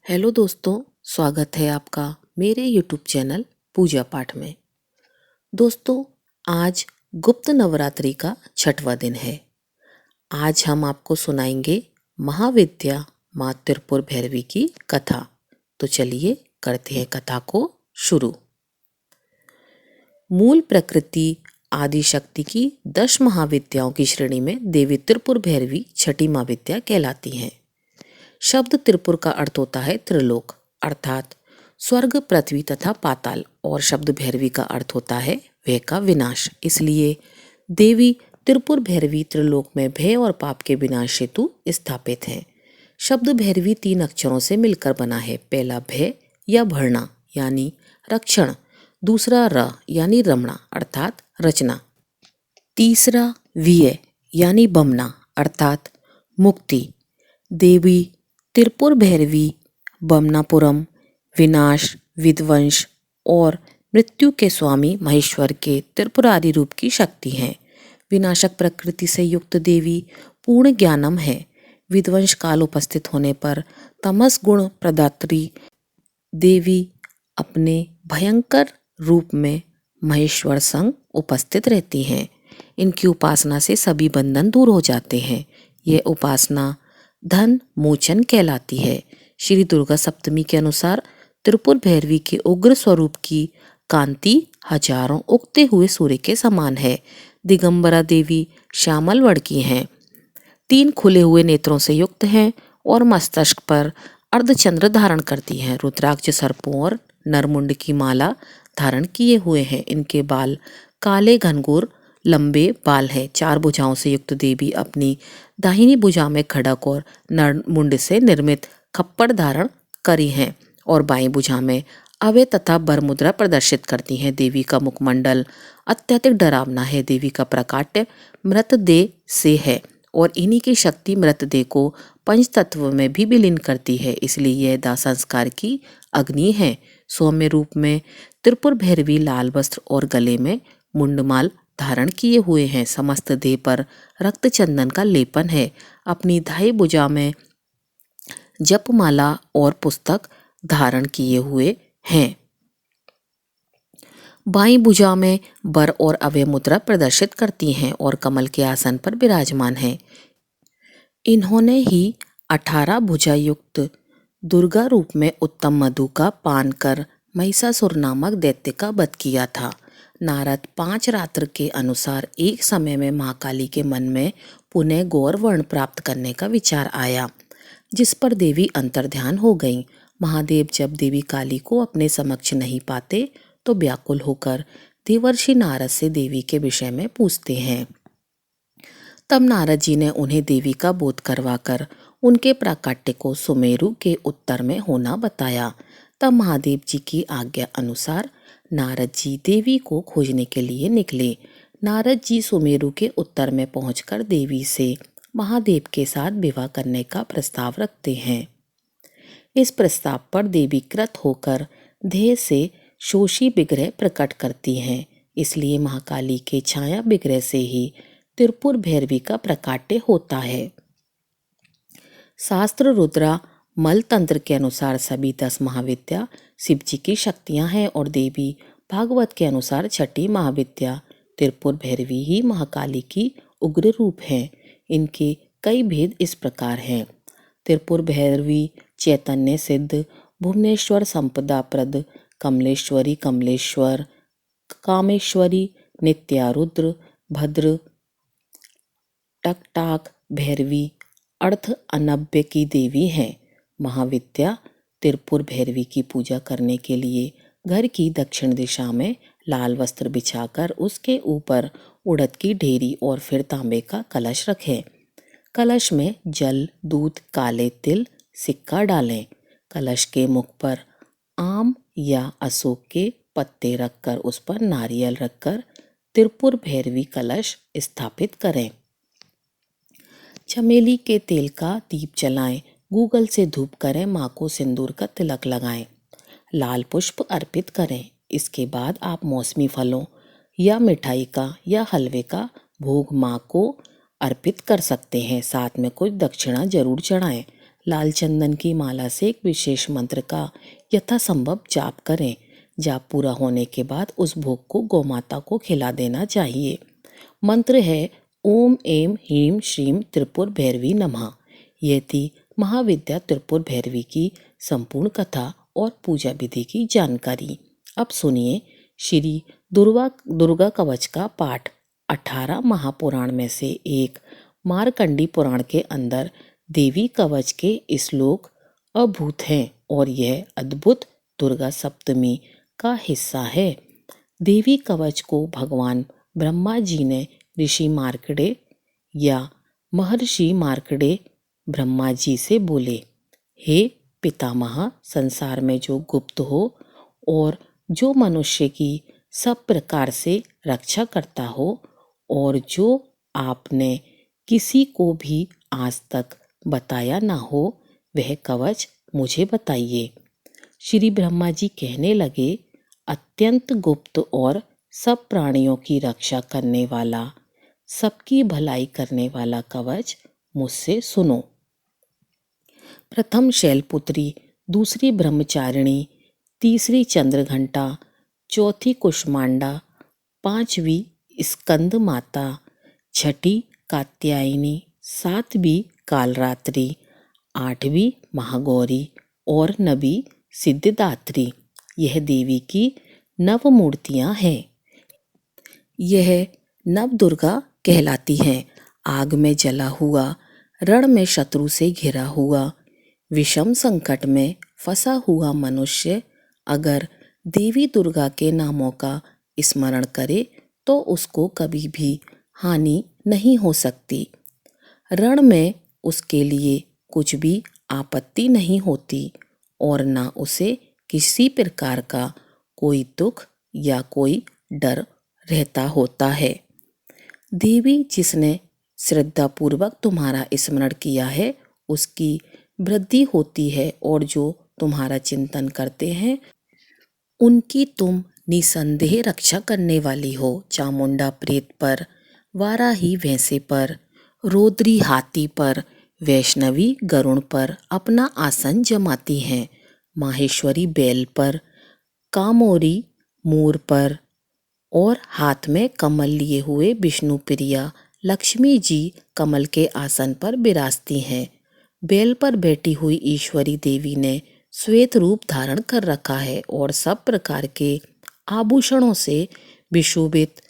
Hello दोस्तों, स्वागत है आपका मेरे यूट्यूब चैनल पूजा पाठ में। दोस्तों, आज गुप्त नवरात्रि का छठवां दिन है। आज हम आपको सुनाएंगे महाविद्या माँ त्रिपुर भैरवी की कथा। तो चलिए करते हैं कथा को शुरू। मूल प्रकृति आदि शक्ति की 10 महाविद्याओं की श्रेणी में देवी त्रिपुर भैरवी छठी महाविद्या कहलाती हैं। शब्द त्रिपुर का अर्थ होता है त्रिलोक, अर्थात स्वर्ग, पृथ्वी तथा पाताल, और शब्द भैरवी का अर्थ होता है भय का विनाश। इसलिए देवी त्रिपुर भैरवी त्रिलोक में भय और पाप के विनाश हेतु स्थापित है। शब्द भैरवी 3 अक्षरों से मिलकर बना है। पहला भय या भरना यानी रक्षण, दूसरा र यानी रमणा अर्थात रचना, तीसरा विय यानी बमना अर्थात मुक्ति। देवी त्रिपुर भैरवी बमनापुरम, विनाश, विध्वंस और मृत्यु के स्वामी महेश्वर के त्रिपुरारी रूप की शक्ति हैं। विनाशक प्रकृति से युक्त देवी पूर्ण ज्ञानम है। विध्वंस काल उपस्थित होने पर तमस गुण प्रदात्री देवी अपने भयंकर रूप में महेश्वर संग उपस्थित रहती हैं। इनकी उपासना से सभी बंधन दूर हो जाते हैं। यह उपासना धन मोचन कहलाती है। श्री दुर्गा सप्तमी के अनुसार त्रिपुर भैरवी के उग्र स्वरूप की कांति हजारों उगते हुए सूर्य के समान है। दिगंबरा देवी श्यामल वर्ण की हैं, 3 खुले हुए नेत्रों से युक्त हैं और मस्तक पर अर्धचंद्र धारण करती हैं। रुद्राक्ष सर्पों और नरमुंड की माला धारण किए हुए हैं। इनके बाल काले घनघोर लंबे बाल हैं। 4 भुजाओं से युक्त देवी अपनी दाहिनी भुजा में खड़क और नरमुंड से निर्मित खप्पड़ धारण करी हैं और बाईं भुजा में अभय तथा बर मुद्रा प्रदर्शित करती हैं। देवी का मुखमंडल अत्यधिक डरावना है। देवी का प्रकाट्य मृतदेह से है और इन्हीं की शक्ति मृतदेह को पंच तत्व में भी विलीन करती है। इसलिए यह दाह संस्कार की अग्नि है। सौम्य रूप में त्रिपुर भैरवी लाल वस्त्र और गले में मुंडमाल धारण किए हुए हैं। समस्त देह पर रक्त चंदन का लेपन है। अपनी दाहिनी भुजा में जपमाला और पुस्तक धारण किए हुए हैं। बाईं भुजा में बर और अभय मुद्रा प्रदर्शित करती हैं और कमल के आसन पर विराजमान हैं। इन्होंने ही 18 भुजा युक्त दुर्गा रूप में उत्तम मधु का पान कर महिषासुर नामक दैत्य का वध किया था। नारद 5 रात्र के अनुसार एक समय में महाकाली के मन में पुनः गौर वर्ण प्राप्त करने का विचार आया, जिस पर देवी अंतर्ध्यान हो गईं। महादेव जब देवी काली को अपने समक्ष नहीं पाते तो व्याकुल होकर देवर्षि नारद से देवी के विषय में पूछते हैं। तब नारद जी ने उन्हें देवी का बोध करवाकर उनके प्राकट्य को सुमेरु के उत्तर में होना बताया। तब महादेव जी की आज्ञा अनुसार नारद जी देवी को खोजने के लिए निकले। नारद जी सुमेरु के उत्तर में पहुंचकर देवी से महादेव के साथ विवाह करने का प्रस्ताव रखते हैं। इस प्रस्ताव पर देवी कृत होकर देह से शोषी विग्रह प्रकट करती हैं। इसलिए महाकाली के छाया विग्रह से ही त्रिपुर भैरवी का प्रकाट्य होता है। शास्त्र रुद्रा मल तंत्र के अनुसार सभी 10 महाविद्या शिव जी की शक्तियां हैं और देवी भागवत के अनुसार छठी महाविद्या त्रिपुर भैरवी ही महाकाली की उग्र रूप है। इनके कई भेद इस प्रकार हैं। त्रिपुर भैरवी चैतन्य सिद्ध, भुवनेश्वर संपदा प्रद, कमलेश्वरी कमलेश्वर, कामेश्वरी, नित्यारुद्र, भद्र, टकटाक भैरवी अर्थ अनभ्य की देवी हैं। महाविद्या त्रिपुर भैरवी की पूजा करने के लिए घर की दक्षिण दिशा में लाल वस्त्र बिछाकर उसके ऊपर उड़द की ढेरी और फिर तांबे का कलश रखें। कलश में जल, दूध, काले तिल, सिक्का डालें। कलश के मुख पर आम या अशोक के पत्ते रखकर उस पर नारियल रखकर त्रिपुर भैरवी कलश स्थापित करें। चमेली के तेल का दीप जलाएं। गूगल से धूप करें। माँ को सिंदूर का तिलक लगाएं। लाल पुष्प अर्पित करें। इसके बाद आप मौसमी फलों या मिठाई का या हलवे का भोग माँ को अर्पित कर सकते हैं। साथ में कुछ दक्षिणा जरूर चढ़ाएं। लाल चंदन की माला से एक विशेष मंत्र का यथासंभव जाप करें। जाप पूरा होने के बाद उस भोग को गौमाता को खिला देना चाहिए। मंत्र है ओम एम ह्रीम श्रीम त्रिपुर भैरवी नमः। यह थी महाविद्या त्रिपुर भैरवी की संपूर्ण कथा और पूजा विधि की जानकारी। अब सुनिए श्री दुर्गा कवच का पाठ। 18 महापुराण में से एक मार्कंडी पुराण के अंदर देवी कवच के श्लोक अभूत हैं और यह अद्भुत दुर्गा सप्तमी का हिस्सा है। देवी कवच को भगवान ब्रह्मा जी ने ऋषि मार्कंडेय या महर्षि मार्कंडेय ब्रह्मा जी से बोले, हे पितामह, संसार में जो गुप्त हो और जो मनुष्य की सब प्रकार से रक्षा करता हो और जो आपने किसी को भी आज तक बताया ना हो, वह कवच मुझे बताइए। श्री ब्रह्मा जी कहने लगे, अत्यंत गुप्त और सब प्राणियों की रक्षा करने वाला, सबकी भलाई करने वाला कवच मुझसे सुनो। प्रथम शैलपुत्री, दूसरी ब्रह्मचारिणी, तीसरी चंद्रघंटा, चौथी कुष्मांडा, पांचवी स्कंद माता, छठी कात्यायनी, सातवीं कालरात्रि, आठवीं महागौरी और नवी सिद्धिदात्री। यह देवी की नव मूर्तियां हैं। यह नव दुर्गा कहलाती हैं। आग में जला हुआ, रण में शत्रु से घिरा हुआ, विषम संकट में फंसा हुआ मनुष्य अगर देवी दुर्गा के नामों का स्मरण करे तो उसको कभी भी हानि नहीं हो सकती। रण में उसके लिए कुछ भी आपत्ति नहीं होती और ना उसे किसी प्रकार का कोई दुख या कोई डर रहता होता है। देवी जिसने श्रद्धापूर्वक तुम्हारा स्मरण किया है उसकी वृद्धि होती है और जो तुम्हारा चिंतन करते हैं उनकी तुम निसंदेह रक्षा करने वाली हो। चामुंडा प्रेत पर, वाराही भैंसे पर, रौद्री हाथी पर, वैष्णवी गरुड़ पर अपना आसन जमाती हैं। माहेश्वरी बैल पर, कामोरी मोर पर और हाथ में कमल लिए हुए विष्णु प्रिया लक्ष्मी जी कमल के आसन पर विराजती हैं। बैल पर बैठी हुई ईश्वरी देवी ने श्वेत रूप धारण कर रखा है और सब प्रकार के आभूषणों से विशोभित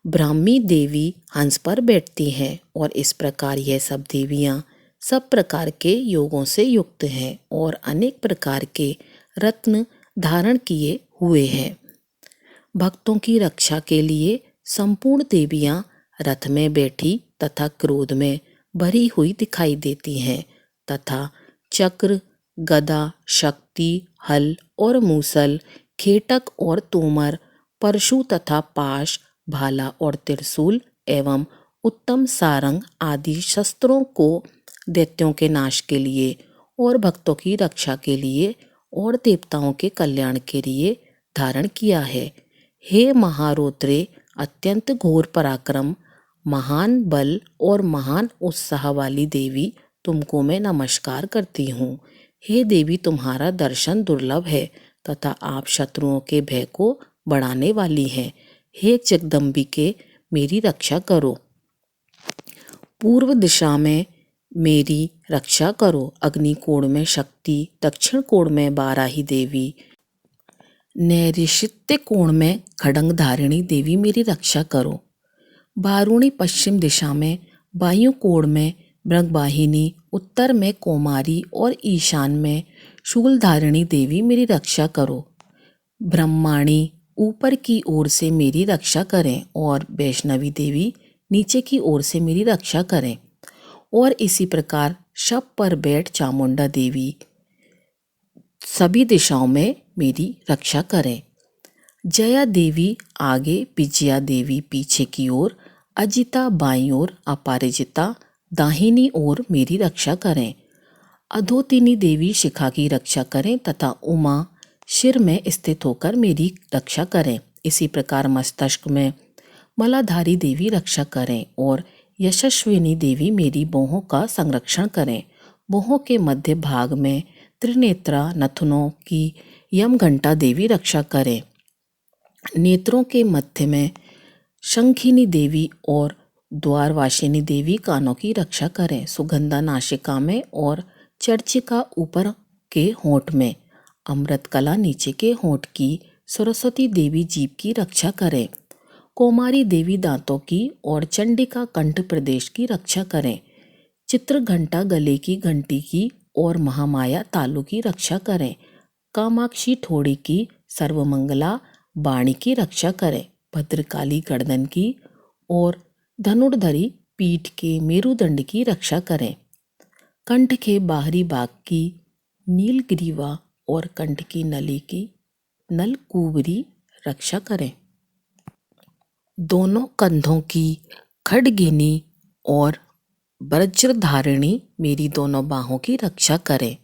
ब्राह्मी देवी हंस पर बैठती हैं और इस प्रकार यह सब देवियां सब प्रकार के योगों से युक्त हैं और अनेक प्रकार के रत्न धारण किए हुए हैं। भक्तों की रक्षा के लिए संपूर्ण देवियां रथ में बैठी तथा क्रोध में भरी हुई दिखाई देती हैं तथा चक्र, गदा, शक्ति, हल और मूसल, खेटक और तोमर, परशु तथा पाश, भाला और त्रिशूल एवं उत्तम सारंग आदि शस्त्रों को दैत्यों के नाश के लिए और भक्तों की रक्षा के लिए और देवताओं के कल्याण के लिए धारण किया है। हे महारौद्रे, अत्यंत घोर पराक्रम, महान बल और महान उत्साह वाली देवी, तुमको मैं नमस्कार करती हूँ। हे देवी, तुम्हारा दर्शन दुर्लभ है तथा आप शत्रुओं के भय को बढ़ाने वाली हैं। हे जगदम्बिके, मेरी रक्षा करो। पूर्व दिशा में मेरी रक्षा करो। अग्निकोण में शक्ति, दक्षिण कोण में वाराही देवी, नैऋत्य कोण में खड्ग धारिणी देवी मेरी रक्षा करो। वारुणी पश्चिम दिशा में, वायु कोण में मृगवाहिनी, उत्तर में कौमारी और ईशान में शूलधारिणी देवी मेरी रक्षा करो। ब्रह्माणी ऊपर की ओर से मेरी रक्षा करें और वैष्णवी देवी नीचे की ओर से मेरी रक्षा करें और इसी प्रकार शव पर बैठ चामुंडा देवी सभी दिशाओं में मेरी रक्षा करें। जया देवी आगे, विजया देवी पीछे की ओर, अजिता बाईं ओर, अपराजिता दाहिनी ओर मेरी रक्षा करें। अधोतिनी देवी शिखा की रक्षा करें तथा उमा सिर में स्थित होकर मेरी रक्षा करें। इसी प्रकार मस्तक में मलाधारी देवी रक्षा करें और यशस्विनी देवी मेरी बाहों का संरक्षण करें मोहों के मध्य भाग में त्रिनेत्रा नथनों की यमघंटा देवी रक्षा करें। नेत्रों के मध्य में शंखिनी देवी और द्वारवासिनी देवी कानों की रक्षा करें। सुगंधा नासिका में और चर्चिका ऊपर के होंठ में, अमृत कला नीचे के होंठ की सरस्वती देवी जीभ की रक्षा करें। कौमारी देवी दांतों की और चंडिका कंठ प्रदेश की रक्षा करें। चित्र घंटा गले की घंटी की और महामाया तालु की रक्षा करें। कामाक्षी ठोड़ी की सर्वमंगला बाणी की रक्षा करें। भद्रकाली गर्दन की और धनुर्धरी पीठ के मेरुदंड की रक्षा करें। कंठ के बाहरी भाग की नीलग्रीवा और कंठ की नली की नलकूबरी रक्षा करें। दोनों कंधों की खड्गिनी और वज्रधारिणी मेरी दोनों बाहों की रक्षा करें।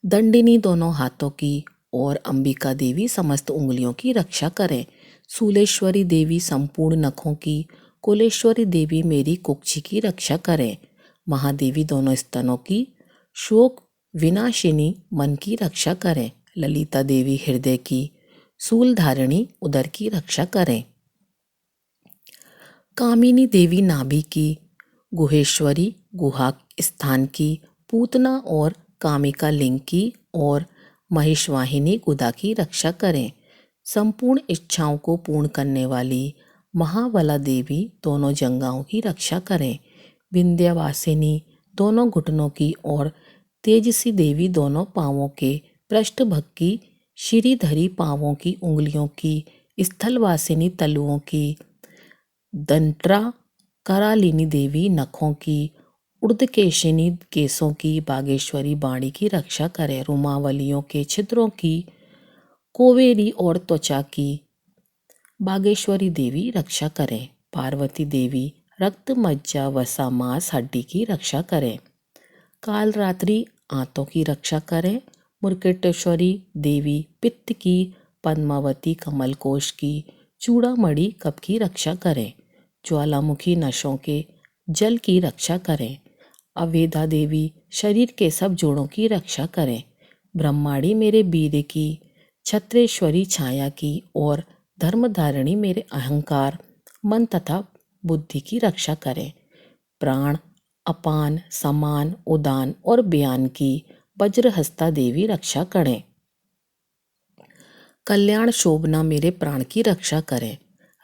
दंडिनी दोनों हाथों की और अंबिका देवी समस्त उंगलियों की रक्षा करें। शूलेश्वरी देवी संपूर्ण नखों की, कुलेश्वरी देवी मेरी कुक्षी की रक्षा करें। महादेवी दोनों स्तनों की, शोक विनाशिनी मन की रक्षा करें। ललिता देवी हृदय की, शूलधारिणी उदर की रक्षा करें। कामिनी देवी नाभि की, गुहेश्वरी गुहा स्थान की, पूतना और कामिका लिंग की और महेशवाहिनी गुदा की रक्षा करें। संपूर्ण इच्छाओं को पूर्ण करने वाली महाबला देवी दोनों जंगाओं की रक्षा करें। विंध्यवासिनी दोनों घुटनों की और तेजसी देवी दोनों पांवों के पृष्ठभाग की, श्रीधरी पांवों की उंगलियों की, स्थलवासिनी तलुओं की, दंट्रा करालिनी देवी नखों की, उर्धकेशिनी केसों की, बागेश्वरी बाणी की रक्षा करें। रुमावलियों के छिद्रों की, कोवेरी और त्वचा की बागेश्वरी देवी रक्षा करें। पार्वती देवी रक्त मज्जा वसा मांस हड्डी की रक्षा करें। कालरात्रि आंतों की रक्षा करें। मुर्केटेश्वरी देवी पित्त की, पद्मावती कमलकोश की, चूड़ामणि कफ की रक्षा करें। ज्वालामुखी नशों के जल की रक्षा करें। अवेदा देवी शरीर के सब जोड़ों की रक्षा करें। ब्रह्माणी मेरे वीर्य की, छत्रेश्वरी छाया की और धर्मधारिणी मेरे अहंकार, मन तथा बुद्धि की रक्षा करें। प्राण, अपान, समान, उदान और बयान की वज्रहस्ता देवी रक्षा करें। कल्याण शोभना मेरे प्राण की रक्षा करें।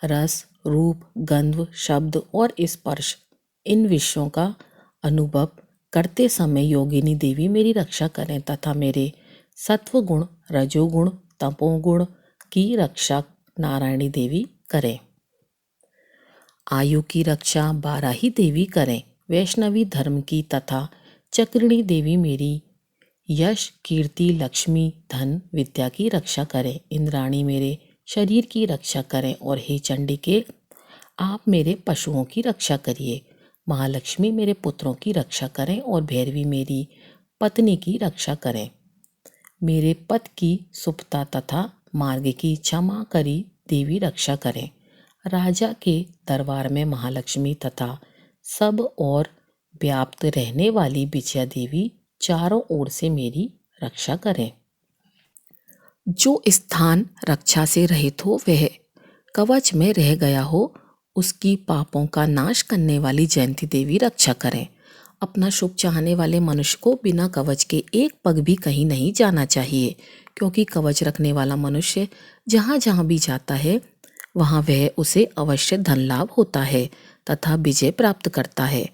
रस, रूप, गंध, शब्द और स्पर्श इन विषयों का अनुभव करते समय योगिनी देवी मेरी रक्षा करें तथा मेरे सत्वगुण, रजोगुण, तपोगुण की रक्षा नारायणी देवी करें। आयु की रक्षा बाराही देवी करें। वैष्णवी धर्म की तथा चक्रिणी देवी मेरी यश, कीर्ति, लक्ष्मी, धन, विद्या की रक्षा करें। इंद्राणी मेरे शरीर की रक्षा करें और हे चंडिके आप मेरे पशुओं की रक्षा करिए। महालक्ष्मी मेरे पुत्रों की रक्षा करें और भैरवी मेरी पत्नी की रक्षा करें। मेरे पति की सुप्ता तथा मार्ग की क्षमा करी देवी रक्षा करें। राजा के दरबार में महालक्ष्मी तथा सब और व्याप्त रहने वाली विजया देवी चारों ओर से मेरी रक्षा करें। जो स्थान रक्षा से रहित हो वह कवच में रह गया हो, उसकी पापों का नाश करने वाली जयंती देवी रक्षा करें। अपना शुभ चाहने वाले मनुष्य को बिना कवच के एक पग भी कहीं नहीं जाना चाहिए, क्योंकि कवच रखने वाला मनुष्य जहाँ जहाँ भी जाता है वहाँ वह उसे अवश्य धन लाभ होता है तथा विजय प्राप्त करता है।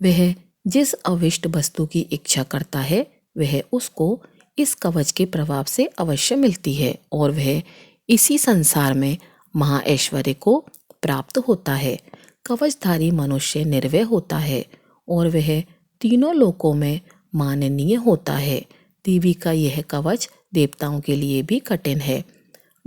वह जिस अविष्ट वस्तु की इच्छा करता है वह उसको इस कवच के प्रभाव से अवश्य मिलती है और वह इसी संसार में महाऐश्वर्य को प्राप्त होता है। कवचधारी मनुष्य निर्भय होता है और वह तीनों लोकों में माननीय होता है। देवी का यह कवच देवताओं के लिए भी कठिन है।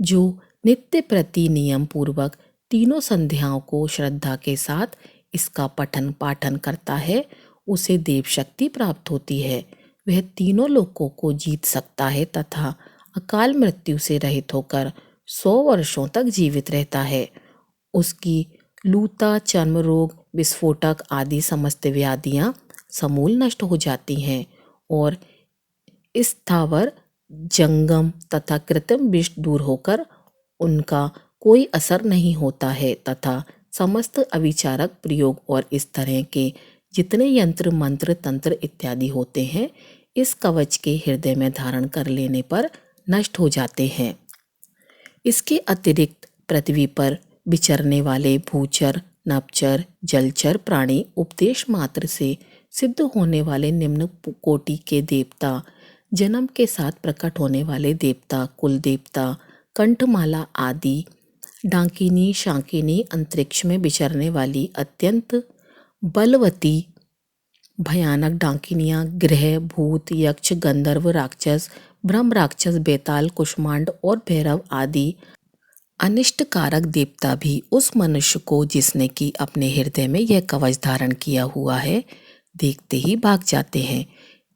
जो नित्य प्रति नियम पूर्वक तीनों संध्याओं को श्रद्धा के साथ इसका पठन पाठन करता है उसे देव शक्ति प्राप्त होती है। वह तीनों लोकों को जीत सकता है तथा अकाल मृत्यु से रहित होकर 100 वर्षों तक जीवित रहता है। उसकी लूता, चर्म रोग, विस्फोटक आदि समस्त व्याधियां समूल नष्ट हो जाती हैं और स्थावर जंगम तथा कृत्रिम विष दूर होकर उनका कोई असर नहीं होता है तथा समस्त अविचारक प्रयोग और इस तरह के जितने यंत्र मंत्र तंत्र इत्यादि होते हैं इस कवच के हृदय में धारण कर लेने पर नष्ट हो जाते हैं। इसके अतिरिक्त पृथ्वी पर विचरने वाले भूचर, नभचर, जलचर प्राणी उपदेश मात्र से सिद्ध होने वाले निम्न कोटि के देवता, जन्म के साथ प्रकट होने वाले देवता, कुल देवता, कंठमाला आदि, डाकिनी शाकिनी, अंतरिक्ष में विचरने वाली अत्यंत बलवती भयानक डाकिनियाँ, ग्रह, भूत, यक्ष, गंधर्व, राक्षस, ब्रह्म राक्षस, बेताल, कुष्मांड और भैरव आदि अनिष्टकारक देवता भी उस मनुष्य को जिसने कि अपने हृदय में यह कवच धारण किया हुआ है देखते ही भाग जाते हैं।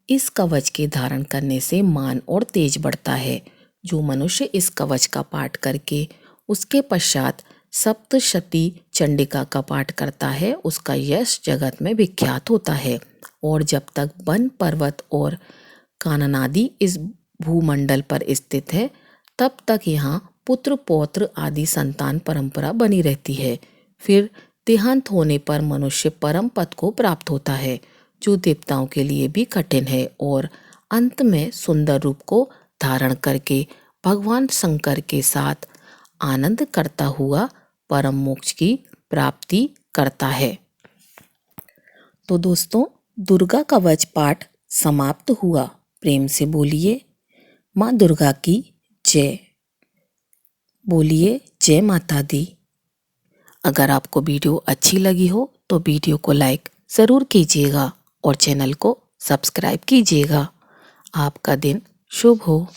इस कवच के धारण करने से मान और तेज बढ़ता है। जो मनुष्य इस कवच का पाठ करके उसके पश्चात सप्तशती चंडिका का पाठ करता है उसका यश जगत में विख्यात होता है। और जब तक वन पर्वत और काननादि इस भूमंडल पर स्थित है तब तक यहाँ पुत्र पौत्र आदि संतान परंपरा बनी रहती है। फिर देहांत होने पर मनुष्य परम पद को प्राप्त होता है जो देवताओं के लिए भी कठिन है और अंत में सुंदर रूप को धारण करके भगवान शंकर के साथ आनंद करता हुआ परम मोक्ष की प्राप्ति करता है। तो दोस्तों दुर्गा कवच पाठ समाप्त हुआ। प्रेम से बोलिए माँ दुर्गा की जय। बोलिए जय माता दी। अगर आपको वीडियो अच्छी लगी हो तो वीडियो को लाइक ज़रूर कीजिएगा और चैनल को सब्सक्राइब कीजिएगा। आपका दिन शुभ हो।